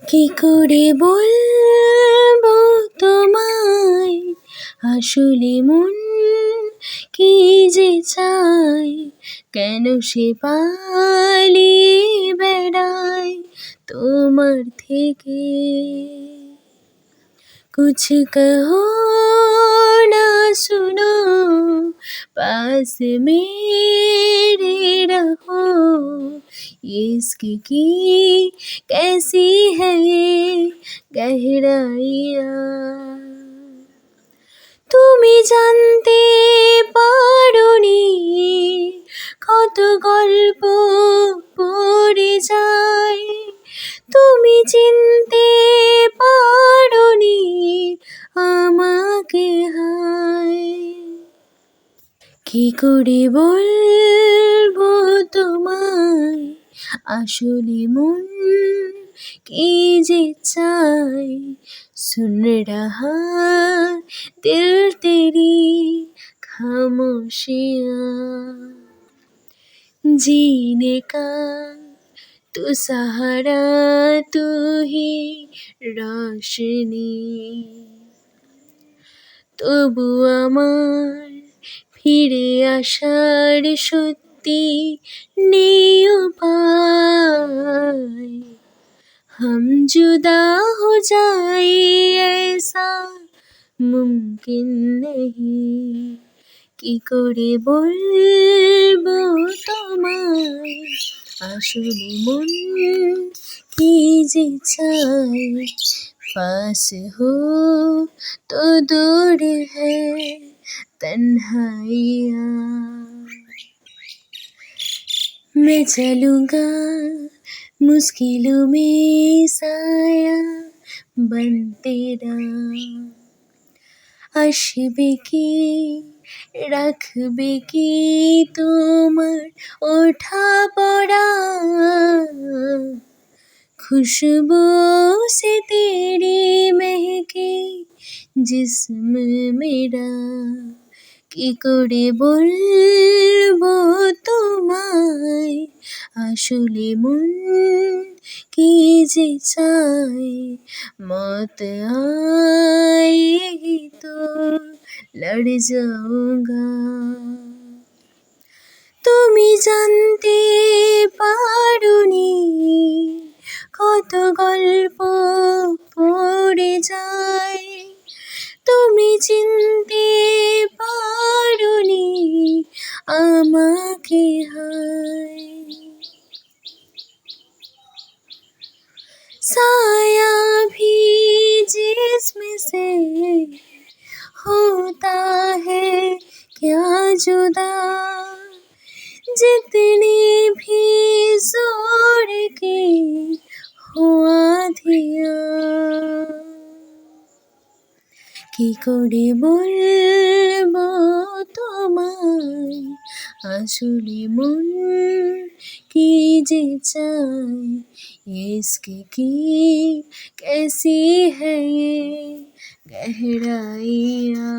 কি করে বলবো তোমায় আসলে মন কি যে চায়, কেন সে পালিয়ে বেড়ায় তোমার থেকে। कुछ कहो ना सुनो, पास मेरे रहो, ये इश्क की कैसी है ये गहराइयाँ। তুমি জানতে পারোনি কত গল্প পড়ে যায়, তুমি চিনতে পারোনি আমাকে হায়। কি করে বলবো তোমায় আসলে মন কি যে চায়, सुन रहा दिल तेरी खामोशियाँ। जीने का तू सहारा, तू ही रोशनी, তবু আমার ফিরে আসার সত্যি নেই উপায়। हम जुदा हो जाए ऐसा मुमकिन नहीं, কি করে বলবো তোমায় আসলে মন কি যে চায়, पास हो तो दूर है तन्हाइयाँ। मैं चलूँगा मुश्किलों में साया बन तेरा, আসবে কি রাখবে কি তোমার ওঠা পড়া, खुशबू से तेरी महके जिस्म मेरा। কি করে বলবো তোমায় আসলে মন কি যে চায়, मौत आएगी तो लड़ जाऊंगा। তুমি জানতে পারোনি কত গল্প পড়ে যায়, তুমি চিনতে পারোনি আমাকে হায়। साया भी जिस्म से होता है क्या जुदा, जितनी भी जोर के हो आधियाँ। কি করে বলবো তোমায় আসলে মন কি যে চায়, ইश्क की कैसी है ये गहराइयाँ।